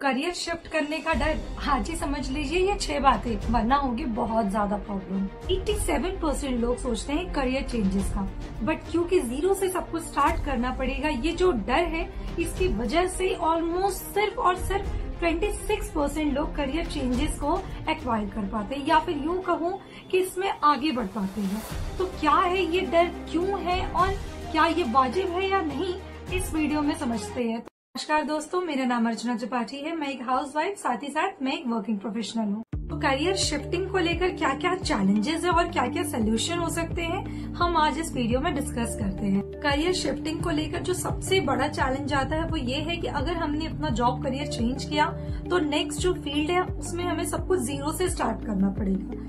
Career shift करने का डर, आज ही समझ लीजिए ये 6 बातें, वरना होगी बहुत ज्यादा प्रॉब्लम। 87% लोग सोचते हैं करियर चेंजेस का, बट क्योंकि जीरो से सब कुछ स्टार्ट करना पड़ेगा, ये जो डर है इसकी वजह से ऑलमोस्ट सिर्फ और सिर्फ 26% लोग करियर चेंजेस को एक्वायर कर पाते हैं, या फिर यूं कहूँ कि इसमें आगे बढ़ पाते हैं। तो क्या है ये डर, क्यों है और क्या ये वाजिब है या नहीं, इस वीडियो में समझते हैं। नमस्कार दोस्तों, मेरा नाम अर्चना त्रिपाठी है। मैं एक हाउसवाइफ, साथ ही साथ मैं एक वर्किंग प्रोफेशनल हूँ। तो करियर शिफ्टिंग को लेकर क्या क्या चैलेंजेस है और क्या क्या सोल्यूशन हो सकते हैं, हम आज इस वीडियो में डिस्कस करते हैं। करियर शिफ्टिंग को लेकर जो सबसे बड़ा चैलेंज आता है वो ये है कि अगर हमने अपना जॉब करियर चेंज किया तो नेक्स्ट जो फील्ड है उसमें हमें सब कुछ जीरो से स्टार्ट करना पड़ेगा।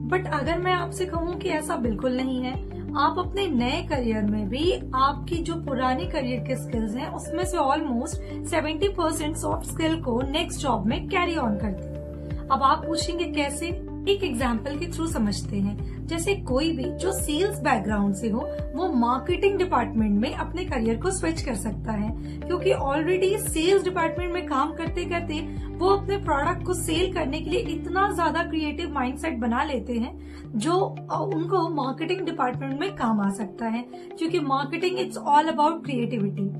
बट अगर मैं आपसे कहूँ कि ऐसा बिल्कुल नहीं है, आप अपने नए करियर में भी आपकी जो पुरानी करियर के स्किल्स हैं उसमें से ऑलमोस्ट 70% सॉफ्ट स्किल को नेक्स्ट जॉब में कैरी ऑन करते हैं। अब आप पूछेंगे कैसे, एक एग्जाम्पल के थ्रू समझते हैं। जैसे कोई भी जो सेल्स बैकग्राउंड से हो वो मार्केटिंग डिपार्टमेंट में अपने करियर को स्विच कर सकता है, क्योंकि ऑलरेडी सेल्स डिपार्टमेंट में काम करते करते वो अपने प्रोडक्ट को सेल करने के लिए इतना ज्यादा क्रिएटिव माइंडसेट बना लेते हैं जो उनको मार्केटिंग डिपार्टमेंट में काम आ सकता है, क्योंकि marketing it's all about creativity.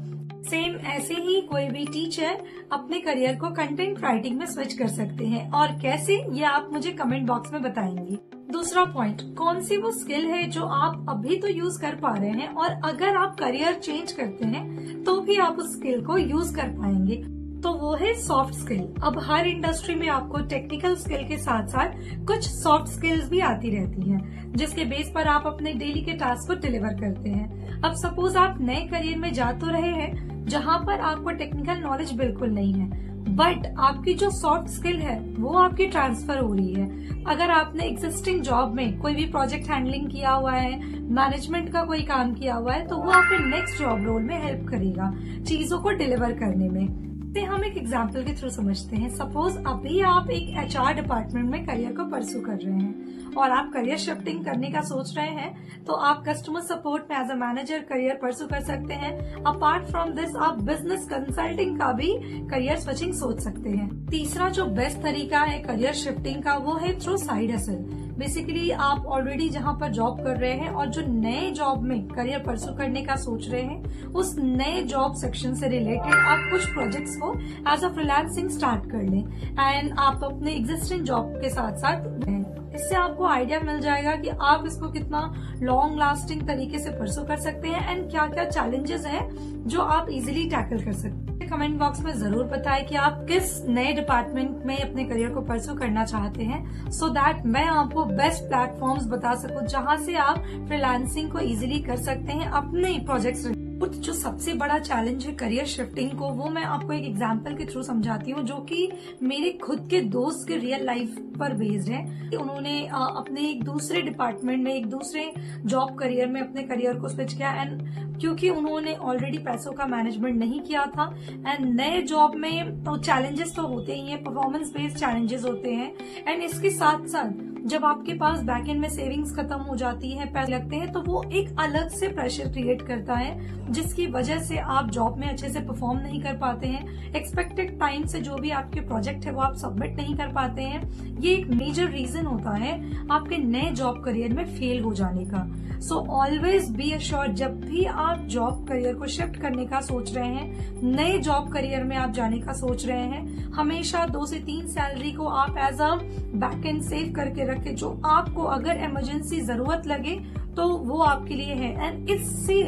Same ऐसे ही कोई भी टीचर अपने करियर को कंटेंट राइटिंग में स्विच कर सकते हैं, और कैसे ये आप मुझे कमेंट बॉक्स में बताएंगे। दूसरा पॉइंट, कौन सी वो स्किल है जो आप अभी तो यूज कर पा रहे हैं और अगर आप करियर चेंज करते हैं तो भी आप उस स्किल को यूज कर पाएंगे, तो वो है सॉफ्ट स्किल। अब हर इंडस्ट्री में आपको टेक्निकल स्किल के साथ साथ कुछ सॉफ्ट स्किल्स भी आती रहती हैं, जिसके बेस पर आप अपने डेली के टास्क को डिलीवर करते हैं। अब सपोज आप नए करियर में जा तो रहे हैं जहाँ पर आपको टेक्निकल नॉलेज बिल्कुल नहीं है, बट आपकी जो सॉफ्ट स्किल है वो आपकी ट्रांसफर हो रही है। अगर आपने एग्जिस्टिंग जॉब में कोई भी प्रोजेक्ट हैंडलिंग किया हुआ है, मैनेजमेंट का कोई काम किया हुआ है, तो वो आपके नेक्स्ट जॉब रोल में हेल्प करेगा चीजों को डिलीवर करने में। हम एक एग्जाम्पल के थ्रू समझते हैं। सपोज अभी आप एक HR डिपार्टमेंट में करियर को परस्यू कर रहे हैं और आप करियर शिफ्टिंग करने का सोच रहे हैं, तो आप कस्टमर सपोर्ट में as a manager career pursue कर सकते हैं। अपार्ट फ्रॉम दिस आप बिजनेस कंसल्टिंग का भी करियर स्विचिंग सोच सकते हैं। तीसरा जो बेस्ट तरीका है करियर शिफ्टिंग का वो है थ्रू साइड हसल। बेसिकली आप ऑलरेडी जहाँ पर जॉब कर रहे हैं और जो नए जॉब में करियर परस्यू करने का सोच रहे हैं, उस नए जॉब सेक्शन से रिलेटेड आप कुछ प्रोजेक्ट्स को एज अ फ्रीलांसिंग स्टार्ट कर लें एंड आप अपने एग्जिस्टिंग जॉब के साथ साथ इससे आपको आइडिया मिल जाएगा कि आप इसको कितना लॉन्ग लास्टिंग तरीके से परस्यू कर सकते हैं एंड क्या क्या चैलेंजेस हैं जो आप इजीली टैकल कर सकते हैं। कमेंट बॉक्स में जरूर बताएं कि आप किस नए डिपार्टमेंट में अपने करियर को परस्यू करना चाहते हैं, सो दैट मैं आपको बेस्ट प्लेटफॉर्म्स बता सकूं जहां से आप फ्रीलांसिंग को इजीली कर सकते हैं अपने प्रोजेक्ट्स। जो सबसे बड़ा चैलेंज है करियर शिफ्टिंग को, वो मैं आपको एक एग्जांपल के थ्रू समझाती हूँ, जो कि मेरे खुद के दोस्त के रियल लाइफ पर बेस्ड है। उन्होंने अपने एक दूसरे डिपार्टमेंट में, एक दूसरे जॉब करियर में अपने करियर को स्विच किया, एंड क्योंकि उन्होंने ऑलरेडी पैसों का मैनेजमेंट नहीं किया था एंड नए जॉब में तो चैलेंजेस तो होते ही हैं, परफॉर्मेंस बेस्ड चैलेंजेस होते हैं, एंड इसके साथ साथ जब आपके पास बैक एंड में सेविंग्स खत्म हो जाती है, पैसे लगते हैं, तो वो एक अलग से प्रेशर क्रिएट करता है, जिसकी वजह से आप जॉब में अच्छे से परफॉर्म नहीं कर पाते हैं। एक्सपेक्टेड टाइम से जो भी आपके प्रोजेक्ट है वो आप सबमिट नहीं कर पाते हैं। ये एक मेजर रीजन होता है आपके नए जॉब करियर में फेल हो जाने का। सो ऑलवेज बी अश्योर्ड, जब भी आप जॉब करियर को शिफ्ट करने का सोच रहे हैं, नए जॉब करियर में आप जाने का सोच रहे हैं, हमेशा 2 से 3 सैलरी को आप as a back end save करके रखें, जो आपको अगर इमरजेंसी जरूरत लगे तो वो आपके लिए है। एंड इससे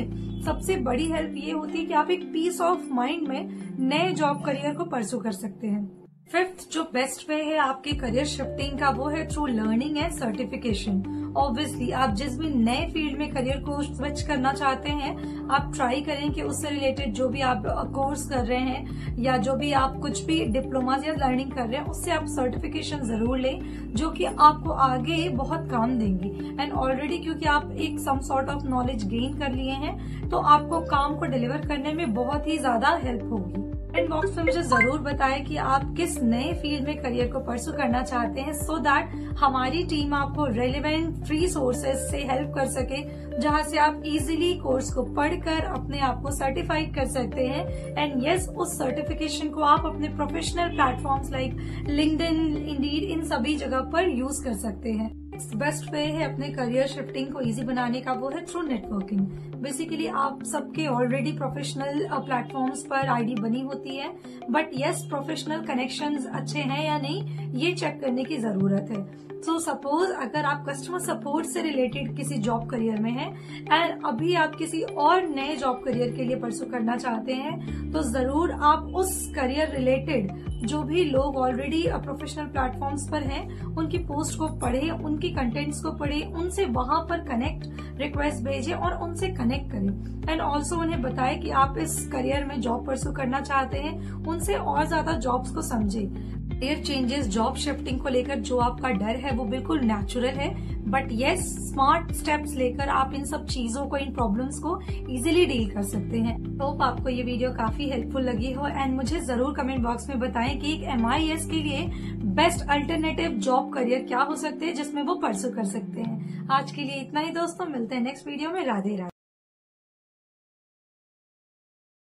सबसे बड़ी हेल्प ये होती है कि आप एक पीस ऑफ माइंड में नए जॉब करियर को परस्यू कर सकते हैं। फिफ्थ जो बेस्ट वे है आपके करियर शिफ्टिंग का वो है through learning and certification. Obviously आप जिस भी नए फील्ड में करियर को स्विच करना चाहते हैं, आप ट्राई करें कि उससे रिलेटेड जो भी आप कोर्स कर रहे हैं या जो भी आप कुछ भी डिप्लोमा या लर्निंग कर रहे हैं, उससे आप सर्टिफिकेशन जरूर लें, जो कि आपको आगे बहुत काम देंगी। एंड ऑलरेडी क्योंकि आप एक some sort of knowledge gain कर लिए हैं, तो आपको काम को डिलीवर करने में बहुत ही ज्यादा हेल्प होगी। कमेंट बॉक्स में मुझे जरूर बताएं कि आप किस नए फील्ड में करियर को परसू करना चाहते हैं, सो दैट हमारी टीम आपको रेलेवेंट फ्री सोर्सेज से हेल्प कर सके, जहां से आप इजीली कोर्स को पढ़कर अपने आप को सर्टिफाइड कर सकते हैं। एंड यस, उस सर्टिफिकेशन को आप अपने professional platforms like LinkedIn, Indeed, इन सभी जगह पर यूज कर सकते हैं। बेस्ट वे है अपने करियर शिफ्टिंग को इजी बनाने का, वो है थ्रू नेटवर्किंग। बेसिकली आप सबके ऑलरेडी प्रोफेशनल प्लेटफॉर्म्स पर आईडी बनी होती है, बट यस, प्रोफेशनल कनेक्शंस अच्छे हैं या नहीं ये चेक करने की जरूरत है। सो सपोज अगर आप कस्टमर सपोर्ट से रिलेटेड किसी जॉब करियर में हैं एंड अभी आप किसी और नए जॉब करियर के लिए परसू करना चाहते हैं, तो जरूर आप उस करियर रिलेटेड जो भी लोग ऑलरेडी प्रोफेशनल प्लेटफॉर्म्स पर हैं उनकी पोस्ट को पढ़े, उनकी कंटेंट्स को पढ़े, उनसे वहां पर कनेक्ट रिक्वेस्ट भेजें और उनसे कनेक्ट करें। एंड ऑल्सो उन्हें बताएं कि आप इस करियर में जॉब परसू करना चाहते हैं, उनसे और ज्यादा जॉब्स को समझे। करियर चेंजेस, जॉब शिफ्टिंग को लेकर जो आपका डर है वो बिल्कुल नेचुरल है, बट यस, स्मार्ट स्टेप्स लेकर आप इन सब चीजों को, इन प्रॉब्लम्स को इजीली डील कर सकते हैं। होप आपको ये वीडियो काफी हेल्पफुल लगी हो एंड मुझे जरूर कमेंट बॉक्स में बताएं कि एक MIS के लिए बेस्ट अल्टरनेटिव जॉब करियर क्या हो सकते हैं जिसमें वो परसू कर सकते हैं। आज के लिए इतना ही दोस्तों, मिलते हैं नेक्स्ट वीडियो में। राधे राधे।